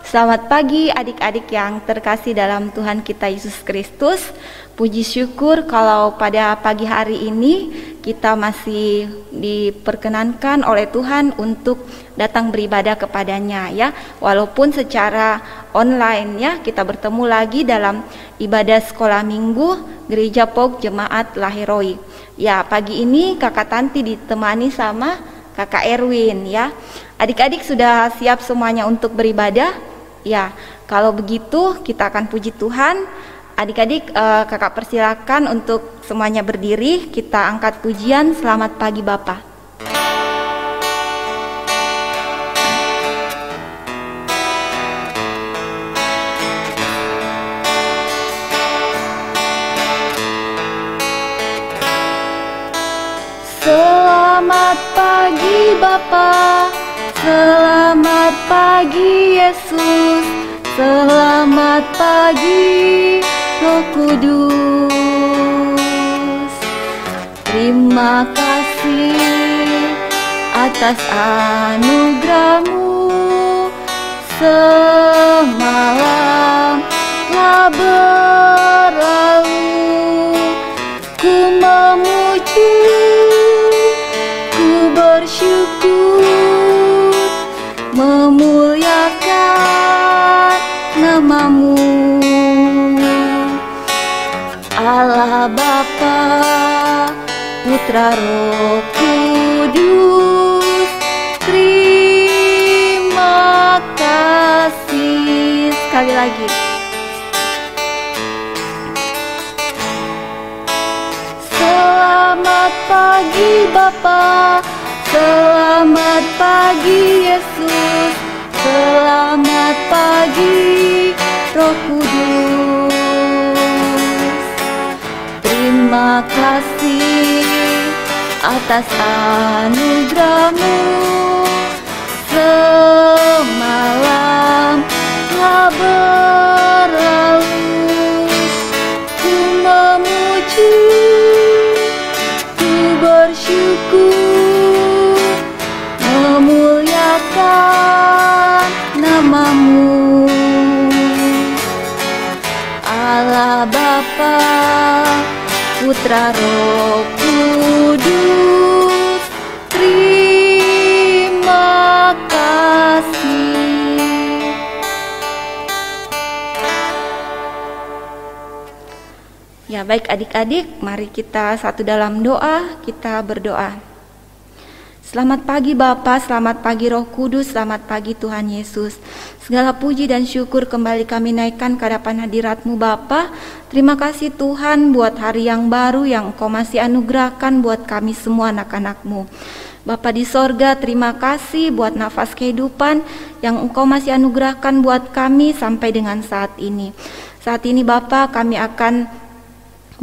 Selamat pagi adik-adik yang terkasih dalam Tuhan kita Yesus Kristus. Puji syukur kalau pada pagi hari ini kita masih diperkenankan oleh Tuhan untuk datang beribadah kepadanya ya. Walaupun secara online ya, kita bertemu lagi dalam ibadah sekolah minggu Gereja POG Jemaat Lahiroi. Ya, pagi ini Kakak Tanti ditemani sama Kakak Erwin ya. Adik-adik sudah siap semuanya untuk beribadah? Ya, kalau begitu kita akan puji Tuhan. Adik-adik, kakak persilakan untuk semuanya berdiri. Kita angkat pujian Selamat Pagi Bapa. Selamat pagi Bapa, selamat pagi Yesus, selamat pagi Roh Kudus. Terima kasih atas anugerah-Mu, semalam telah berlalu. Ku memuji, ku bersyukur, memuliakan nama-Mu, Allah Bapa, Putra Roh Kudus. Terima kasih. Sekali lagi. Selamat pagi Bapa, selamat pagi Yesus, selamat pagi Roh Kudus. Terima kasih atas anugerah-Mu, semalam telah berlalu. Ku memuji, ku bersyukur, memuliakan nama-Mu, Allah Bapa, Putra Roh Kudus. Terima kasih. Ya, baik adik-adik, mari kita satu dalam doa, kita berdoa. Selamat pagi Bapa, selamat pagi Roh Kudus, selamat pagi Tuhan Yesus. Segala puji dan syukur kembali kami naikkan ke hadapan hadirat-Mu Bapa. Terima kasih Tuhan buat hari yang baru yang Engkau masih anugerahkan buat kami semua anak-anak-Mu. Bapa di sorga, terima kasih buat nafas kehidupan yang Engkau masih anugerahkan buat kami sampai dengan saat ini. Saat ini Bapa, kami akan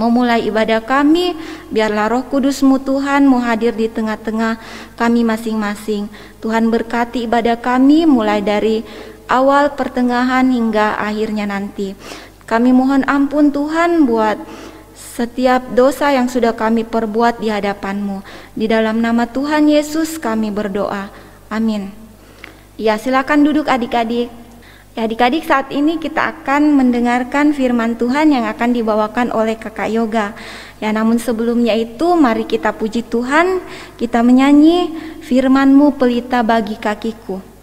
memulai ibadah kami. Biarlah Roh Kudus-Mu Tuhan hadir di tengah-tengah kami masing-masing. Tuhan berkati ibadah kami mulai dari awal, pertengahan hingga akhirnya nanti. Kami mohon ampun Tuhan buat setiap dosa yang sudah kami perbuat di hadapan-Mu. Di dalam nama Tuhan Yesus kami berdoa. Amin. Ya, silakan duduk adik-adik. Ya, adik-adik, saat ini kita akan mendengarkan firman Tuhan yang akan dibawakan oleh Kakak Yoga. Ya, namun sebelumnya itu mari kita puji Tuhan, kita menyanyi firman-Mu pelita bagi kakiku.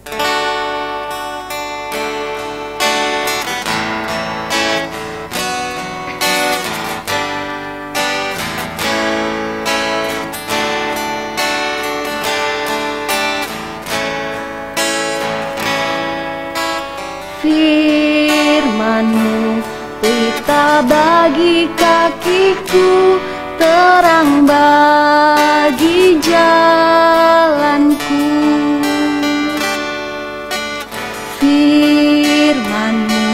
Firman-Mu pelita bagi kakiku, terang bagi jalanku. Firman-Mu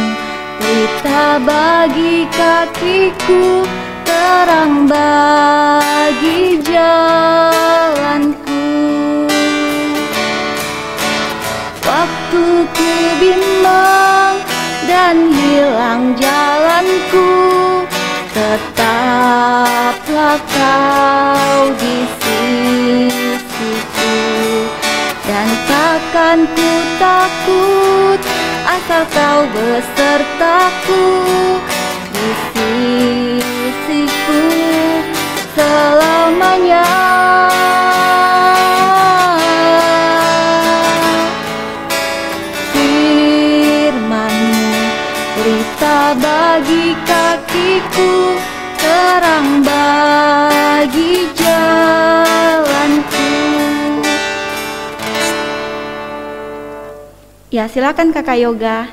pelita bagi kakiku, terang bagi jalanku. Waktu ku bimbang dan hilang jalanku, tetaplah Kau di sisiku, dan takkan ku takut asal kau besertaku di sisiku selamanya. Firman-Mu berita bagi kakiku, terang bagi jalanku. Ya, silakan Kakak Yoga.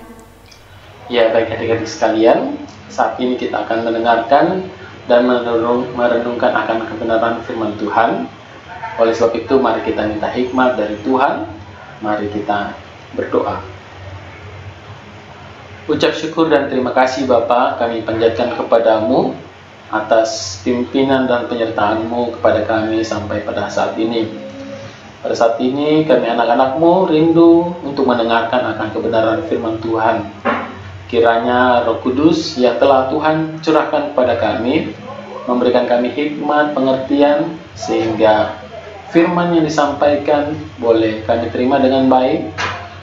Ya, baik adik-adik sekalian, saat ini kita akan mendengarkan dan merenungkan akan kebenaran firman Tuhan. Oleh sebab itu, mari kita minta hikmat dari Tuhan. Mari kita berdoa. Ucap syukur dan terima kasih Bapa, kami panjatkan kepadamu atas pimpinan dan penyertaan-Mu kepada kami sampai pada saat ini. Pada saat ini kami anak-anak-Mu rindu untuk mendengarkan akan kebenaran firman Tuhan. Kiranya Roh Kudus yang telah Tuhan curahkan kepada kami, memberikan kami hikmat, pengertian, sehingga firman yang disampaikan boleh kami terima dengan baik,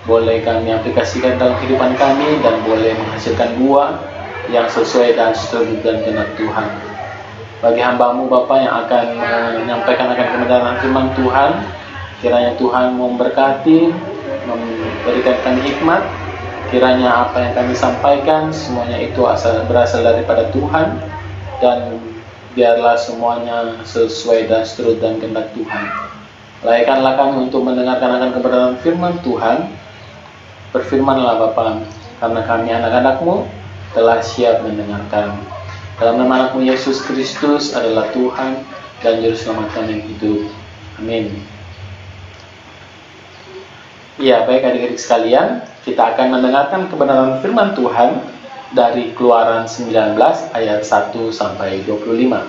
boleh kami aplikasikan dalam kehidupan kami, dan boleh menghasilkan buah yang sesuai dan seturut dan kehendak Tuhan. Bagi hamba-Mu Bapa yang akan menyampaikan akan kebenaran firman Tuhan, kiranya Tuhan memberkati, memberikan kami hikmat. Kiranya apa yang kami sampaikan semuanya itu berasal daripada Tuhan, dan biarlah semuanya sesuai dan seturut dan kehendak Tuhan. Layakkanlah kami untuk mendengarkan akan kebenaran firman Tuhan. Berfirmanlah Bapa, karena kami anak-anak-Mu telah siap mendengarkan. Dalam nama Anak-Mu Yesus Kristus adalah Tuhan dan Juru Selamat kami yang hidup. Amin. Ya, baik adik-adik sekalian, kita akan mendengarkan kebenaran firman Tuhan dari Keluaran 19 ayat 1 sampai 25.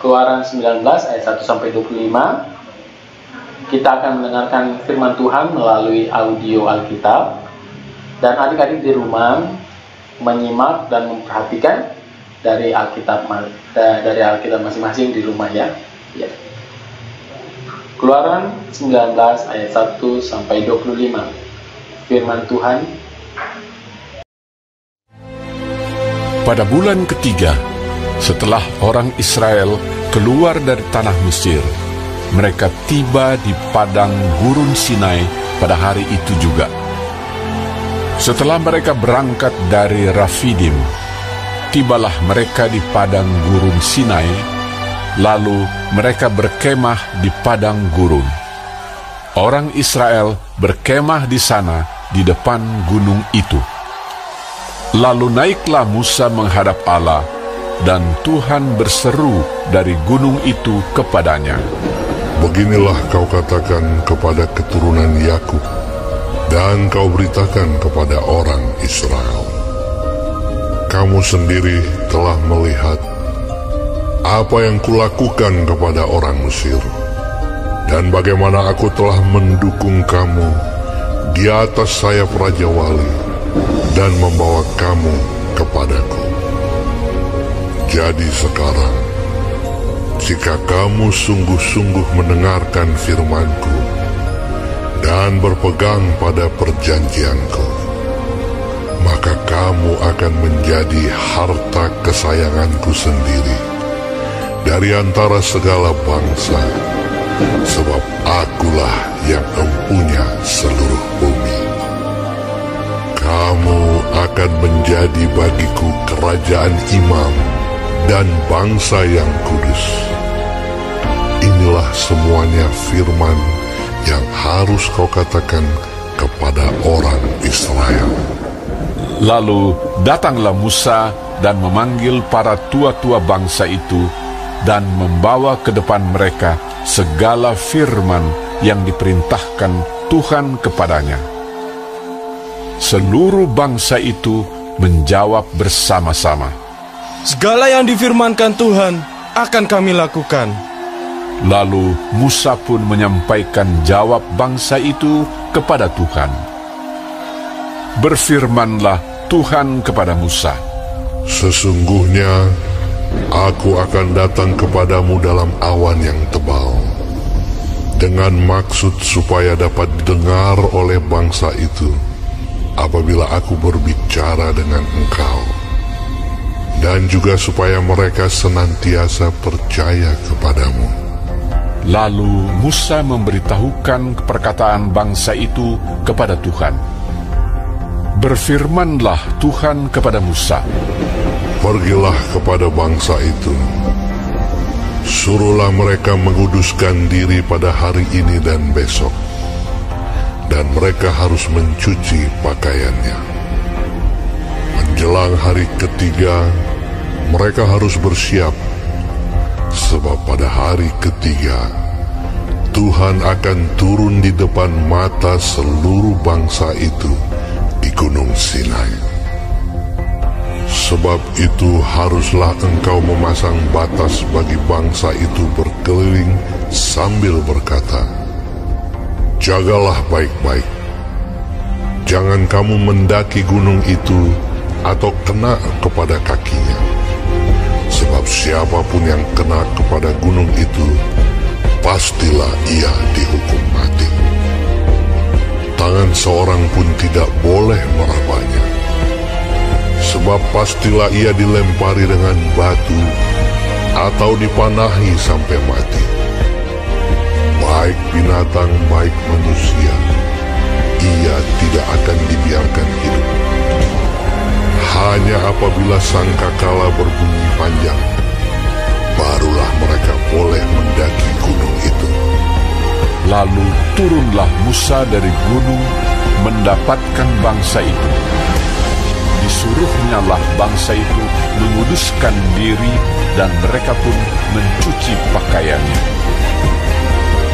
Keluaran 19 ayat 1 sampai 25. Kita akan mendengarkan firman Tuhan melalui audio Alkitab, dan adik-adik di rumah menyimak dan memperhatikan dari Alkitab masing-masing di rumah ya. Ya. Keluaran 19 ayat 1 sampai 25. Firman Tuhan. Pada bulan ketiga, setelah orang Israel keluar dari tanah Mesir, mereka tiba di padang gurun Sinai pada hari itu juga. Setelah mereka berangkat dari Rafidim, tibalah mereka di padang gurun Sinai. Lalu mereka berkemah di padang gurun. Orang Israel berkemah di sana di depan gunung itu. Lalu naiklah Musa menghadap Allah, dan Tuhan berseru dari gunung itu kepadanya. Beginilah kau katakan kepada keturunan Yakub, dan kau beritakan kepada orang Israel. Kamu sendiri telah melihat apa yang kulakukan kepada orang Mesir, dan bagaimana aku telah mendukung kamu di atas sayap Raja Wali dan membawa kamu kepadaku. Jadi sekarang, jika kamu sungguh-sungguh mendengarkan firman-Ku dan berpegang pada perjanjian-Ku, maka kamu akan menjadi harta kesayangan-Ku sendiri dari antara segala bangsa, sebab Akulah yang empunya seluruh bumi. Kamu akan menjadi bagiku kerajaan imam dan bangsa yang kudus. Inilah semuanya firman yang harus kau katakan kepada orang Israel. Lalu datanglah Musa dan memanggil para tua-tua bangsa itu, dan membawa ke depan mereka segala firman yang diperintahkan Tuhan kepadanya. Seluruh bangsa itu menjawab bersama-sama, "Segala yang difirmankan Tuhan akan kami lakukan." Lalu Musa pun menyampaikan jawab bangsa itu kepada Tuhan. Berfirmanlah Tuhan kepada Musa, "Sesungguhnya Aku akan datang kepadamu dalam awan yang tebal, dengan maksud supaya dapat didengar oleh bangsa itu, apabila aku berbicara dengan engkau, dan juga supaya mereka senantiasa percaya kepadamu. Lalu Musa memberitahukan perkataan bangsa itu kepada Tuhan. Berfirmanlah Tuhan kepada Musa, Pergilah kepada bangsa itu, suruhlah mereka menguduskan diri pada hari ini dan besok, dan mereka harus mencuci pakaiannya. Menjelang hari ketiga, mereka harus bersiap, sebab pada hari ketiga, Tuhan akan turun di depan mata seluruh bangsa itu di Gunung Sinai. Sebab itu haruslah engkau memasang batas bagi bangsa itu berkeliling sambil berkata, Jagalah baik-baik, jangan kamu mendaki gunung itu atau kena kepada kakinya. Sebab siapapun yang kena kepada gunung itu, pastilah ia dihukum mati. Tangan seorang pun tidak boleh merabanya. Sebab pastilah ia dilempari dengan batu atau dipanahi sampai mati. Baik binatang, baik manusia, ia tidak akan dibiarkan hidup. Hanya apabila sangkakala berbunyi panjang, barulah mereka boleh mendaki gunung itu. Lalu turunlah Musa dari gunung mendapatkan bangsa itu. Disuruhnyalah bangsa itu menguduskan diri, dan mereka pun mencuci pakaiannya.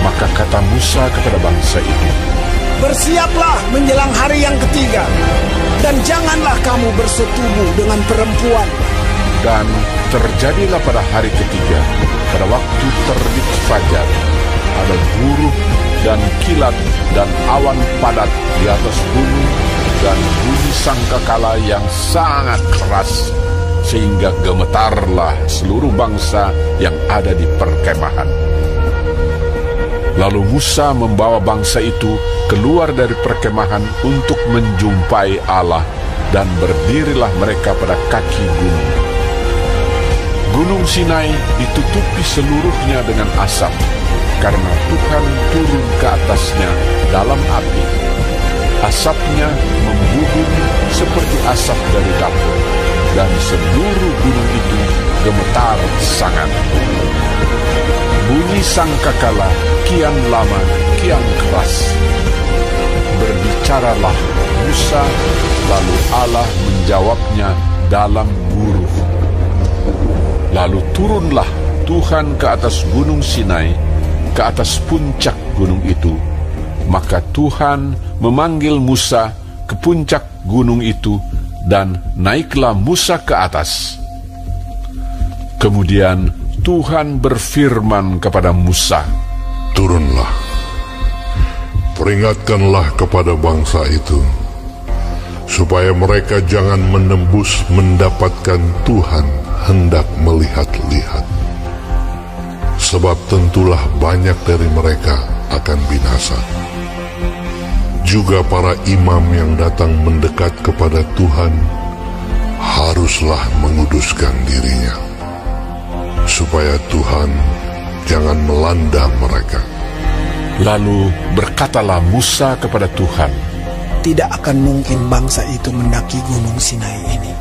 Maka kata Musa kepada bangsa itu, Bersiaplah menjelang hari yang ketiga, dan janganlah kamu bersetubuh dengan perempuan. Dan terjadilah pada hari ketiga, pada waktu terbit fajar, ada guruh dan kilat dan awan padat di atas gunung, dan bunyi sangkakala yang sangat keras, sehingga gemetarlah seluruh bangsa yang ada di perkemahan. Lalu Musa membawa bangsa itu keluar dari perkemahan untuk menjumpai Allah, dan berdirilah mereka pada kaki gunung. Gunung Sinai ditutupi seluruhnya dengan asap, karena Tuhan turun ke atasnya dalam api. Asapnya membubung seperti asap dari dapur, dan seluruh gunung itu gemetar sangat. Bunyi sangkakala kian lama, kian keras. Berbicaralah Musa, lalu Allah menjawabnya dalam guruh. Lalu turunlah Tuhan ke atas gunung Sinai, ke atas puncak gunung itu. Maka Tuhan memanggil Musa ke puncak gunung itu, dan naiklah Musa ke atas. Kemudian Tuhan berfirman kepada Musa, Turunlah, peringatkanlah kepada bangsa itu, supaya mereka jangan menembus mendapatkan Tuhan hendak melihat-lihat. Sebab tentulah banyak dari mereka akan binasa. Juga para imam yang datang mendekat kepada Tuhan haruslah menguduskan dirinya, supaya Tuhan jangan melanda mereka. Lalu berkatalah Musa kepada Tuhan, Tidak akan mungkin bangsa itu mendaki gunung Sinai ini,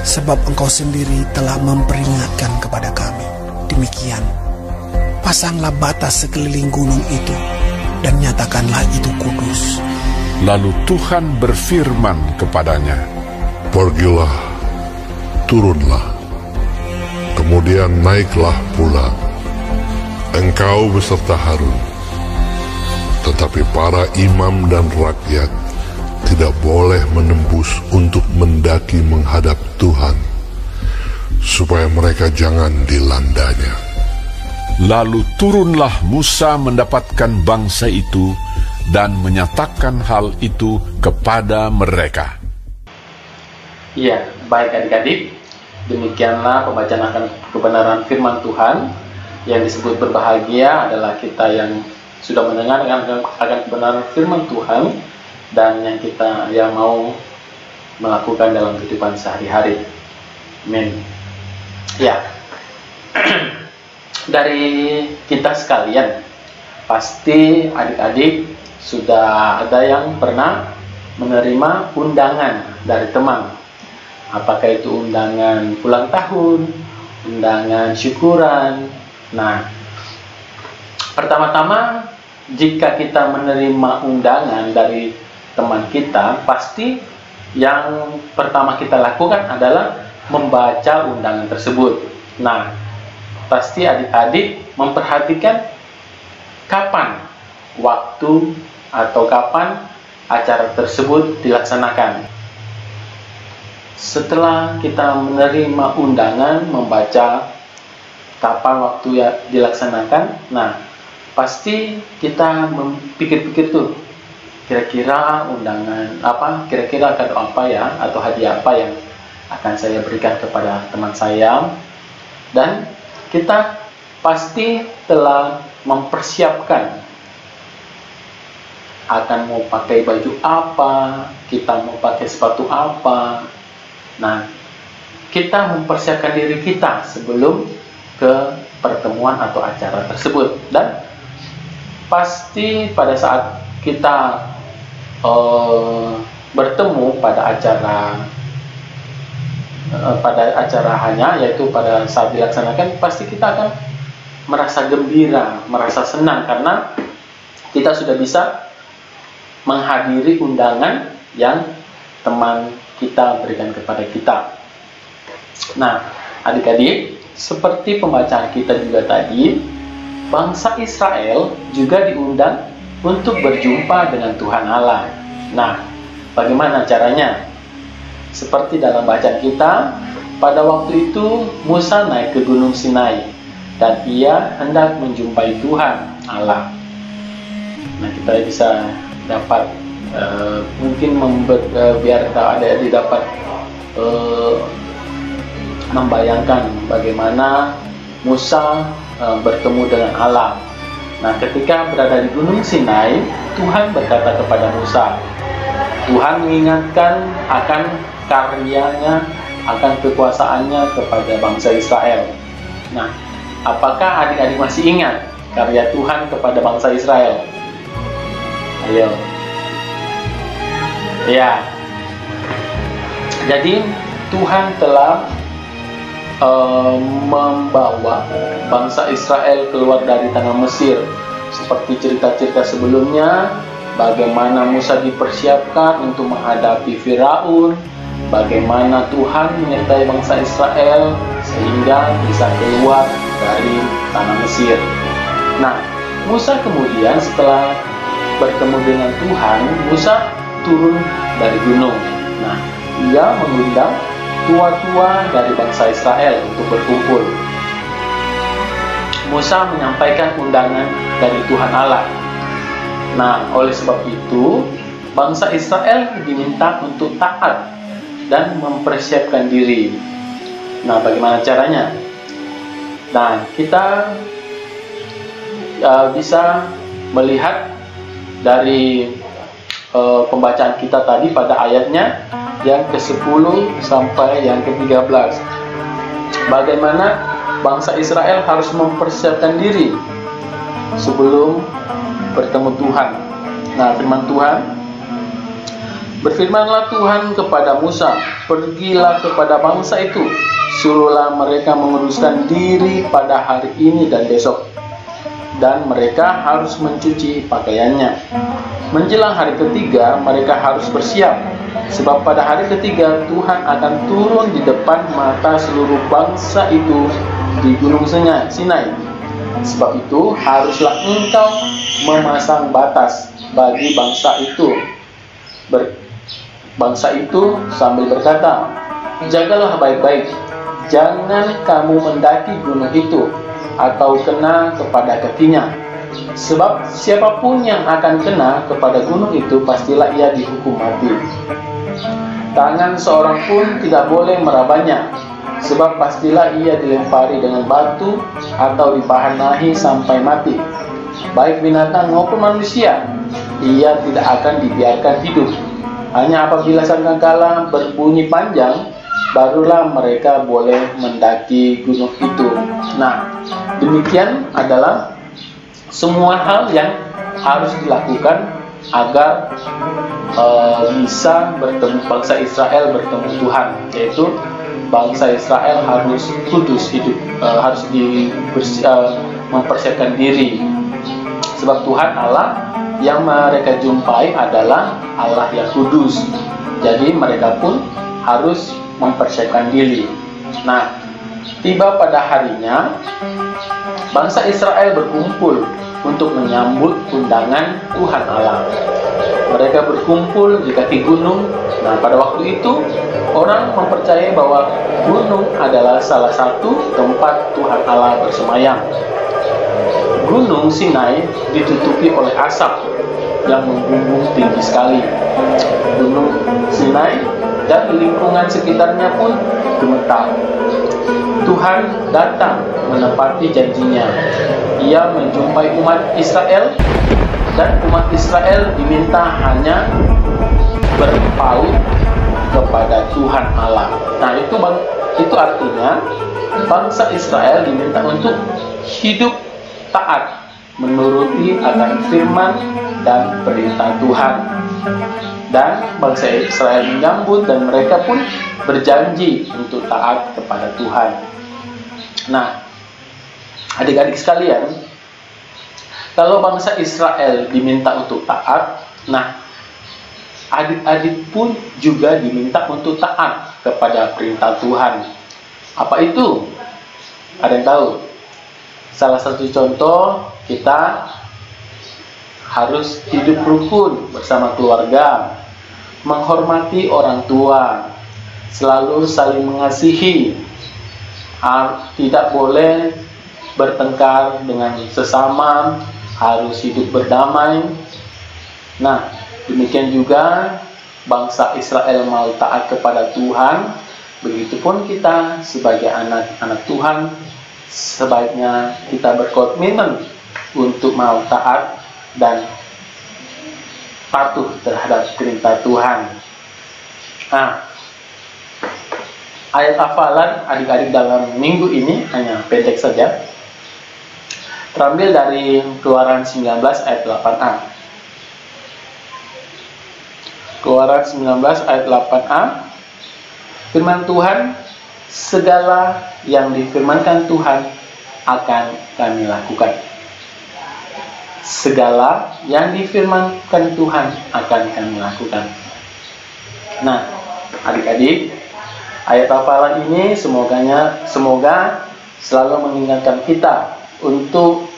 sebab engkau sendiri telah memperingatkan kepada kami. Demikian, pasanglah batas sekeliling gunung itu, dan nyatakanlah itu kudus. Lalu Tuhan berfirman kepadanya, Pergilah, turunlah, kemudian naiklah pula, engkau beserta Harun. Tetapi para imam dan rakyat tidak boleh menembus untuk mendaki menghadap Tuhan, supaya mereka jangan dilandanya. Lalu turunlah Musa mendapatkan bangsa itu, dan menyatakan hal itu kepada mereka. Iya, baik adik-adik, demikianlah pembacaan akan kebenaran firman Tuhan. Yang disebut berbahagia adalah kita yang sudah mendengar akan kebenaran firman Tuhan, dan yang mau melakukan dalam kehidupan sehari-hari. Amin. Ya. Dari kita sekalian, pasti adik-adik sudah ada yang pernah menerima undangan dari teman. Apakah itu undangan ulang tahun, undangan syukuran. Nah, pertama-tama jika kita menerima undangan dari teman kita, pasti yang pertama kita lakukan adalah membaca undangan tersebut. Nah, pasti adik-adik memperhatikan kapan waktu atau kapan acara tersebut dilaksanakan. Setelah kita menerima undangan, membaca kapan waktu dilaksanakan, nah pasti kita pikir-pikir tuh, kira-kira undangan apa, kira-kira kado apa ya, atau hadiah apa yang akan saya berikan kepada teman saya. Dan kita pasti telah mempersiapkan akan mau pakai baju apa, kita mau pakai sepatu apa. Nah, kita mempersiapkan diri kita sebelum ke pertemuan atau acara tersebut. Dan pasti pada saat kita bertemu pada acaranya, yaitu pada saat dilaksanakan, pasti kita akan merasa gembira, merasa senang karena kita sudah bisa menghadiri undangan yang teman kita berikan kepada kita. Nah, adik-adik, seperti pembacaan kita juga tadi, bangsa Israel juga diundang untuk berjumpa dengan Tuhan Allah. Nah, bagaimana caranya? Seperti dalam bacaan kita, pada waktu itu Musa naik ke Gunung Sinai dan ia hendak menjumpai Tuhan Allah. Nah, kita bisa dapat mungkin biar adik-adik dapat membayangkan bagaimana Musa bertemu dengan Allah. Nah, ketika berada di Gunung Sinai, Tuhan berkata kepada Musa, Tuhan mengingatkan akan karyanya, akan kekuasaannya kepada bangsa Israel. Nah, apakah adik-adik masih ingat karya Tuhan kepada bangsa Israel? Ayo. Ya. Jadi Tuhan telah membawa bangsa Israel keluar dari tanah Mesir. Seperti cerita-cerita sebelumnya, bagaimana Musa dipersiapkan untuk menghadapi Firaun, bagaimana Tuhan menyertai bangsa Israel sehingga bisa keluar dari tanah Mesir. Nah, Musa kemudian setelah bertemu dengan Tuhan, Musa turun dari gunung. Nah, ia mengundang tua-tua dari bangsa Israel untuk berkumpul. Musa menyampaikan undangan dari Tuhan Allah. Nah, oleh sebab itu, bangsa Israel diminta untuk taat dan mempersiapkan diri. Nah, bagaimana caranya? Nah, kita bisa melihat dari pembacaan kita tadi pada ayatnya yang ke-10 sampai yang ke-13. Bagaimana bangsa Israel harus mempersiapkan diri sebelum bertemu Tuhan. Nah, firman Tuhan, berfirmanlah Tuhan kepada Musa, pergilah kepada bangsa itu, suruhlah mereka menguduskan diri pada hari ini dan besok, dan mereka harus mencuci pakaiannya. Menjelang hari ketiga mereka harus bersiap, sebab pada hari ketiga Tuhan akan turun di depan mata seluruh bangsa itu di Gunung Sinai. Sebab itu haruslah engkau memasang batas bagi bangsa itu. Bangsa itu sambil berkata, jagalah baik-baik, jangan kamu mendaki gunung itu atau kena kepada kakinya. Sebab siapapun yang akan kena kepada gunung itu, pastilah ia dihukum mati. Tangan seorang pun tidak boleh merabanya, sebab pastilah ia dilempari dengan batu atau dipahanahi sampai mati, baik binatang maupun manusia. ia tidak akan dibiarkan hidup. Hanya apabila sangkakala berbunyi panjang, barulah mereka boleh mendaki gunung itu. Nah, demikian adalah semua hal yang harus dilakukan agar bisa bertemu bangsa Israel bertemu Tuhan, yaitu bangsa Israel harus kudus hidup, harus mempersiapkan diri, sebab Tuhan Allah yang mereka jumpai adalah Allah yang kudus. Jadi mereka pun harus mempersiapkan diri. Nah, tiba pada harinya bangsa Israel berkumpul untuk menyambut undangan Tuhan Allah. Mereka berkumpul di kaki gunung. Nah, pada waktu itu orang mempercayai bahwa gunung adalah salah satu tempat Tuhan Allah bersemayam. Gunung Sinai ditutupi oleh asap yang membumbung tinggi sekali. Gunung Sinai dan lingkungan sekitarnya pun gemetar. Tuhan datang menepati janjinya. Ia menjumpai umat Israel, dan umat Israel diminta hanya berpaut kepada Tuhan Allah. Nah, itu artinya bangsa Israel diminta untuk hidup taat, menuruti akan firman dan perintah Tuhan. Dan bangsa Israel menyambut, dan mereka pun berjanji untuk taat kepada Tuhan. Nah, adik-adik sekalian, kalau bangsa Israel diminta untuk taat, nah, adik-adik pun juga diminta untuk taat kepada perintah Tuhan. Apa itu? Ada yang tahu? Salah satu contoh, kita harus hidup rukun bersama keluarga, menghormati orang tua, selalu saling mengasihi, tidak boleh bertengkar dengan sesama, harus hidup berdamai. Nah, demikian juga bangsa Israel mau taat kepada Tuhan, begitupun kita sebagai anak-anak Tuhan sebaiknya kita berkomitmen untuk mau taat dan patuh terhadap perintah Tuhan. Nah, ayat hafalan adik-adik dalam minggu ini hanya pendek saja, terambil dari Keluaran 19 ayat 8a. Keluaran 19 ayat 8a, firman Tuhan, segala yang difirmankan Tuhan akan kami lakukan. Segala yang difirmankan Tuhan akan kami lakukan. Nah, adik-adik, ayat hafalan ini semoga selalu mengingatkan kita untuk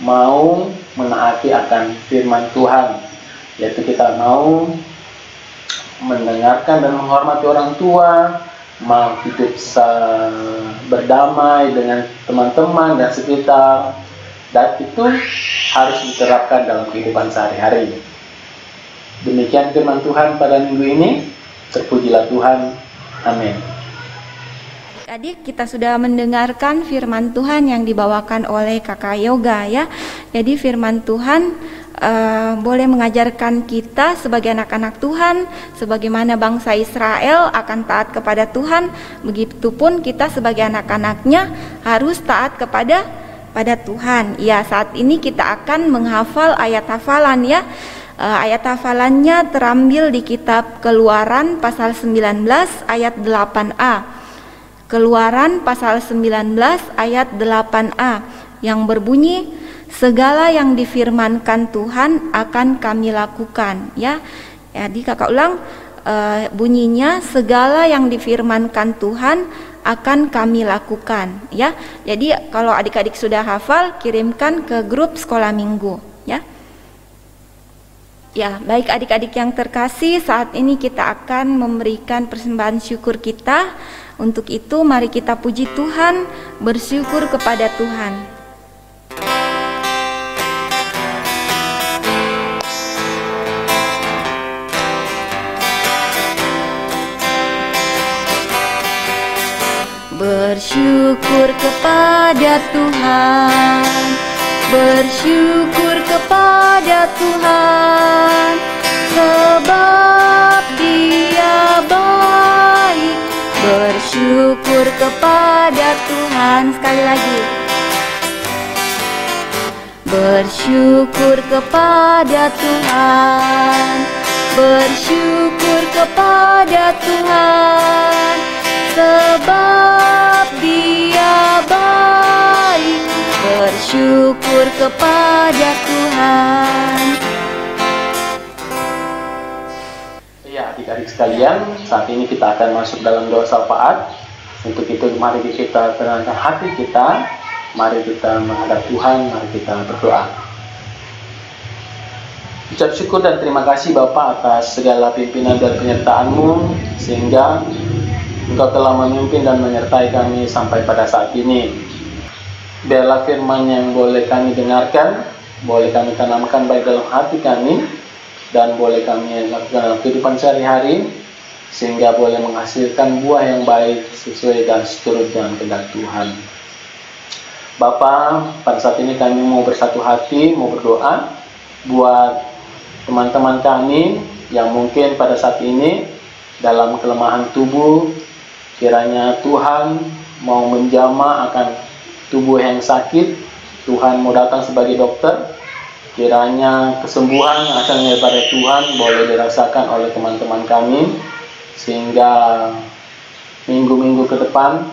mau menaati akan firman Tuhan, yaitu kita mau mendengarkan dan menghormati orang tua, mau hidup berdamai dengan teman-teman dan sekitar, dan itu harus diterapkan dalam kehidupan sehari-hari. Demikian firman Tuhan pada minggu ini. Terpujilah Tuhan. Amin. Adik-adik, kita sudah mendengarkan firman Tuhan yang dibawakan oleh Kakak Yoga ya. Jadi firman Tuhan boleh mengajarkan kita sebagai anak-anak Tuhan, sebagaimana bangsa Israel akan taat kepada Tuhan, begitupun kita sebagai anak-anaknya harus taat kepada Tuhan. Ya, saat ini kita akan menghafal ayat hafalan ya. Ayat hafalannya terambil di kitab Keluaran pasal 19 ayat 8a. Keluaran pasal 19 ayat 8a yang berbunyi, segala yang difirmankan Tuhan akan kami lakukan ya. Jadi kakak ulang bunyinya, segala yang difirmankan Tuhan akan kami lakukan ya. Jadi kalau adik-adik sudah hafal, kirimkan ke grup sekolah minggu ya. Ya, baik adik-adik yang terkasih, saat ini kita akan memberikan persembahan syukur kita. Untuk itu mari kita puji Tuhan, bersyukur kepada Tuhan. Bersyukur kepada Tuhan Bersyukur kepada Tuhan, sebab Dia baik. Bersyukur kepada Tuhan. Sekali lagi. Bersyukur kepada Tuhan, bersyukur kepada Tuhan, sebab Dia baik. Bersyukur kepada Tuhan. Ya, adik-adik sekalian, saat ini kita akan masuk dalam doa syafaat. Untuk itu mari kita tenangkan hati kita, mari kita menghadap Tuhan, mari kita berdoa. Ucap syukur dan terima kasih Bapa atas segala pimpinan dan penyertaan-Mu, sehingga Engkau telah memimpin dan menyertai kami sampai pada saat ini. Biarlah firman yang boleh kami dengarkan, boleh kami tanamkan baik dalam hati kami, dan boleh kami lakukan dalam kehidupan sehari-hari, sehingga boleh menghasilkan buah yang baik sesuai dan seturut dengan kehendak Tuhan. Bapa, pada saat ini kami mau bersatu hati, mau berdoa buat teman-teman kami yang mungkin pada saat ini dalam kelemahan tubuh. Kiranya Tuhan mau menjamah akan tubuh yang sakit. Tuhan mau datang sebagai dokter. Kiranya kesembuhan yang akan daripada Tuhan boleh dirasakan oleh teman-teman kami, sehingga minggu-minggu ke depan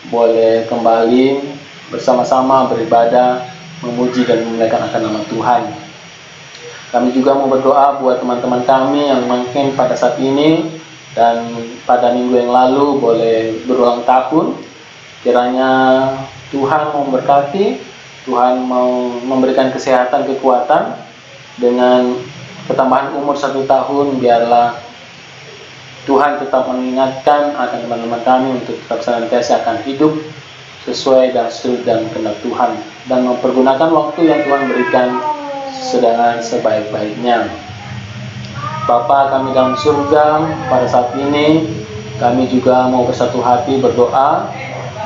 boleh kembali bersama-sama beribadah, memuji dan memuliakan akan nama Tuhan. Kami juga mau berdoa buat teman-teman kami yang mungkin pada saat ini dan pada minggu yang lalu boleh berulang tahun. Kiranya Tuhan mau memberkati, Tuhan mau memberikan kesehatan, kekuatan. Dengan ketambahan umur 1 tahun, biarlah Tuhan tetap mengingatkan akan teman-teman kami untuk tetap senantiasa akan hidup sesuai dan seturut dan kehendak Tuhan, dan mempergunakan waktu yang Tuhan berikan sedang sebaik-baiknya. Bapa kami dalam surga, pada saat ini kami juga mau bersatu hati berdoa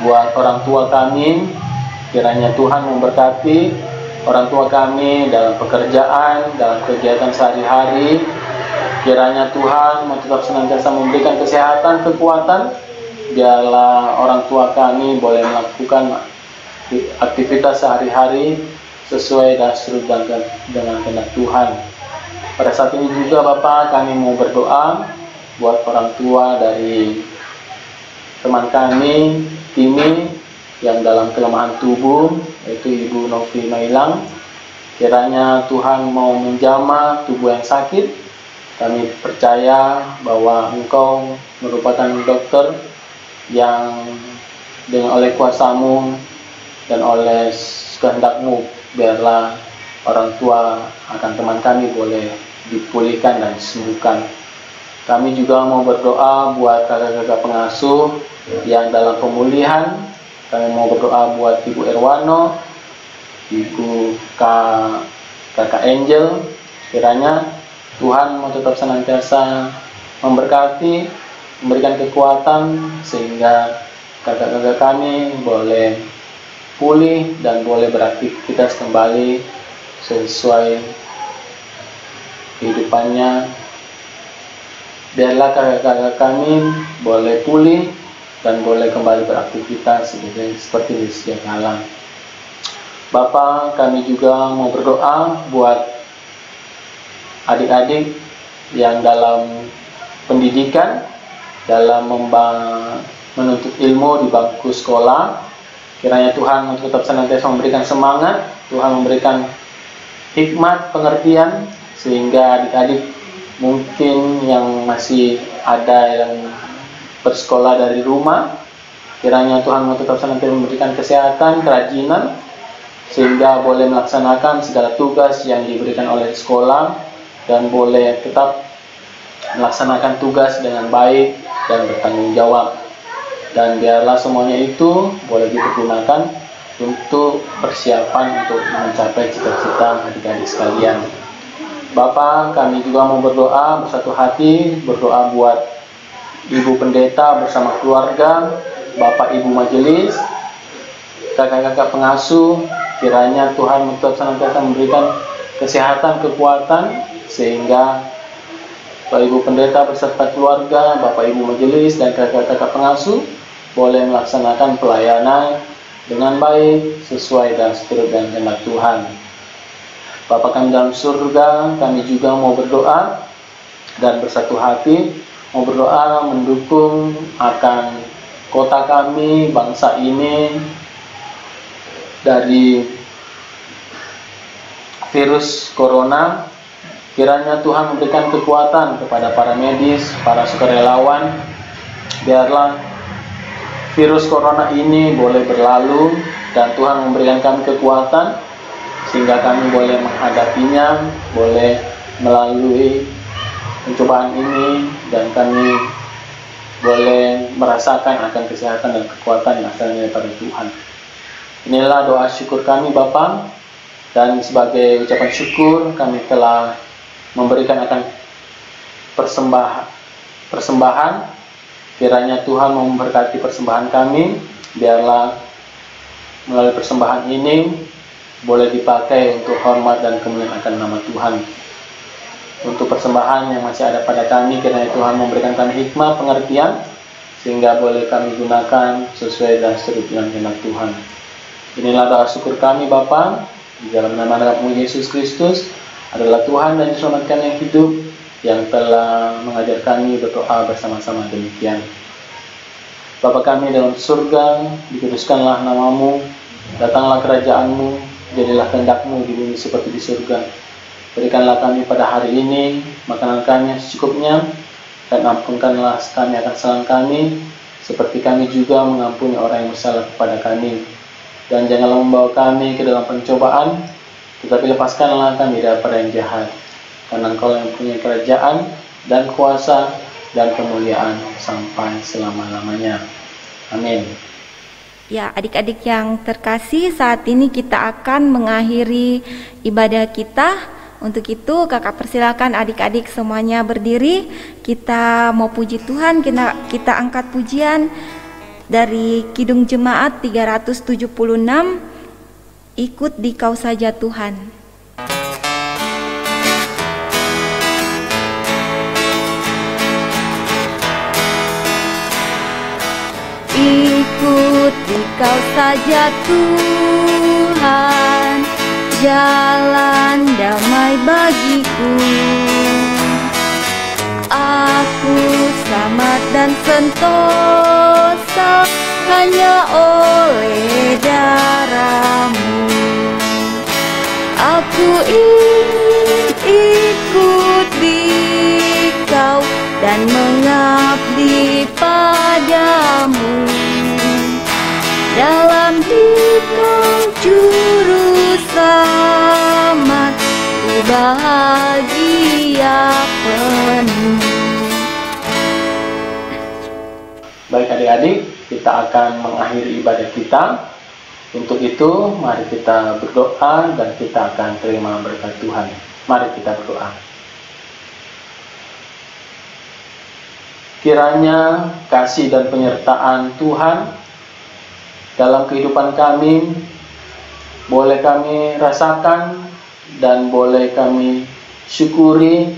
buat orang tua kami. Kiranya Tuhan memberkati orang tua kami dalam pekerjaan, dalam kegiatan sehari-hari. Kiranya Tuhan tetap senantiasa memberikan kesehatan, kekuatan. Biarlah orang tua kami boleh melakukan aktivitas sehari-hari sesuai dan seturut dengan kehendak Tuhan. Pada saat ini juga Bapak, kami mau berdoa buat orang tua dari teman kami, Timi, yang dalam kelemahan tubuh, yaitu Ibu Novi Mailang. Kiranya Tuhan mau menjamah tubuh yang sakit. Kami percaya bahwa Engkau merupakan dokter yang dengan oleh kuasa-Mu dan oleh kehendak-Mu, biarlah orang tua akan teman kami boleh dipulihkan dan disembuhkan. Kami juga mau berdoa buat kakak-kakak pengasuh yang dalam pemulihan. Kami mau berdoa buat Ibu Erwano, Ibu Kakak Angel. Kiranya Tuhan mau tetap senantiasa memberkati, memberikan kekuatan, sehingga kakak-kakak kami boleh pulih dan boleh beraktivitas kembali sesuai kehidupannya. Biarlah kakak-kakak kami boleh pulih dan boleh kembali beraktivitas seperti di setiap kala. Bapa, kami juga mau berdoa buat adik-adik yang dalam pendidikan, dalam menuntut ilmu di bangku sekolah. Kiranya Tuhan tetap senantiasa memberikan semangat, Tuhan memberikan hikmat, pengertian, sehingga adik-adik mungkin yang masih ada yang bersekolah dari rumah, kiranya Tuhan tetap senantiasa memberikan kesehatan, kerajinan, sehingga boleh melaksanakan segala tugas yang diberikan oleh sekolah dan boleh tetap melaksanakan tugas dengan baik dan bertanggung jawab. Dan biarlah semuanya itu boleh dipergunakan untuk persiapan untuk mencapai cita-cita adik-adik sekalian. Bapak, kami juga mau berdoa bersatu hati, berdoa buat Ibu Pendeta bersama keluarga, Bapak Ibu Majelis, kakak-kakak pengasuh, kiranya Tuhan tetap senantiasa memberikan kesehatan, kekuatan, sehingga Bapak Ibu Pendeta beserta keluarga, Bapak Ibu Majelis, dan kakak-kakak pengasuh boleh melaksanakan pelayanan dengan baik, sesuai dan seturut dengan kehendak Tuhan. Bapa kami dalam surga, kami juga mau berdoa dan bersatu hati, mau berdoa mendukung akan kota kami, bangsa ini, dari virus corona. Kiranya Tuhan memberikan kekuatan kepada para medis, para sukarelawan, biarlah virus corona ini boleh berlalu dan Tuhan memberikan kami kekuatan sehingga kami boleh menghadapinya, boleh melalui pencobaan ini, dan kami boleh merasakan akan kesehatan dan kekuatan yang asalnya daripada Tuhan. Inilah doa syukur kami Bapa, dan sebagai ucapan syukur kami telah memberikan akan persembahan. Kiranya Tuhan memberkati persembahan kami, biarlah melalui persembahan ini boleh dipakai untuk hormat dan kemuliaan akan nama Tuhan. Untuk persembahan yang masih ada pada kami, kiranya Tuhan memberikan kami hikmah, pengertian, sehingga boleh kami gunakan sesuai dan seturut dengan kehendak Tuhan. Inilah doa syukur kami Bapa, di dalam nama anakmu Yesus Kristus adalah Tuhan dan Juru Selamat kami yang hidup, yang telah mengajar kami berdoa bersama-sama demikian. Bapa kami dalam surga, dikuduskanlah namamu, datanglah kerajaanmu, jadilah kehendak-Mu di bumi seperti di surga. Berikanlah kami pada hari ini makanan kami yang secukupnya, dan ampunkanlah kami akan kesalahan kami, seperti kami juga mengampuni orang yang bersalah kepada kami. Dan janganlah membawa kami ke dalam pencobaan, tetapi lepaskanlah kami daripada yang jahat. Karena Engkau yang punya kerajaan dan kuasa dan kemuliaan sampai selama-lamanya. Amin. Ya, adik-adik yang terkasih, saat ini kita akan mengakhiri ibadah kita. Untuk itu, kakak persilakan adik-adik semuanya berdiri. Kita mau puji Tuhan, kita angkat pujian dari Kidung Jemaat 376, Ikut di Kau Saja Tuhan. Ikut di Kau saja Tuhan, jalan damai bagiku. Aku selamat dan sentosa hanya oleh darah-Mu. Aku ingin ikut di Kau dan mengabdi padamu. Dalam Dikau Juru Selamat, ku bahagia penuh. Baik adik-adik, kita akan mengakhiri ibadah kita. Untuk itu, mari kita berdoa dan kita akan terima berkat Tuhan. Mari kita berdoa. Kiranya kasih dan penyertaan Tuhan dalam kehidupan kami boleh kami rasakan dan boleh kami syukuri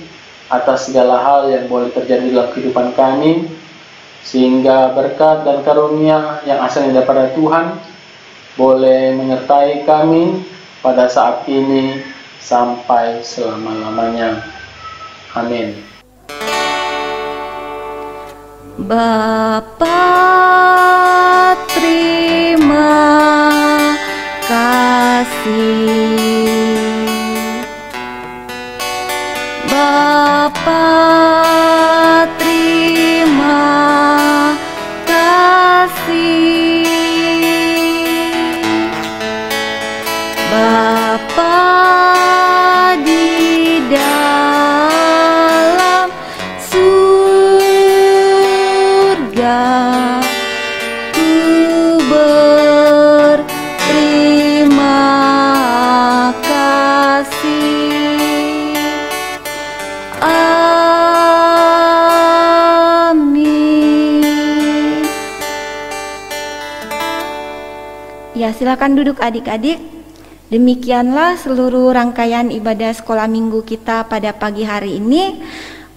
atas segala hal yang boleh terjadi dalam kehidupan kami, sehingga berkat dan karunia yang asalnya daripada Tuhan boleh menyertai kami pada saat ini sampai selama-lamanya. Amin. Bapa, terima kasih. Bapa, terima kasih. Bapa di dalam surga, ku berterima kasih. Amin. Ya, silakan duduk adik-adik. Demikianlah seluruh rangkaian ibadah sekolah minggu kita pada pagi hari ini.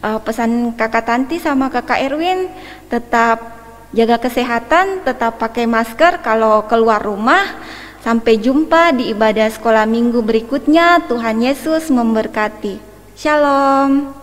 Pesan kakak Tanti sama kakak Erwin, tetap jaga kesehatan, tetap pakai masker kalau keluar rumah. Sampai jumpa di ibadah sekolah minggu berikutnya. Tuhan Yesus memberkati. Shalom.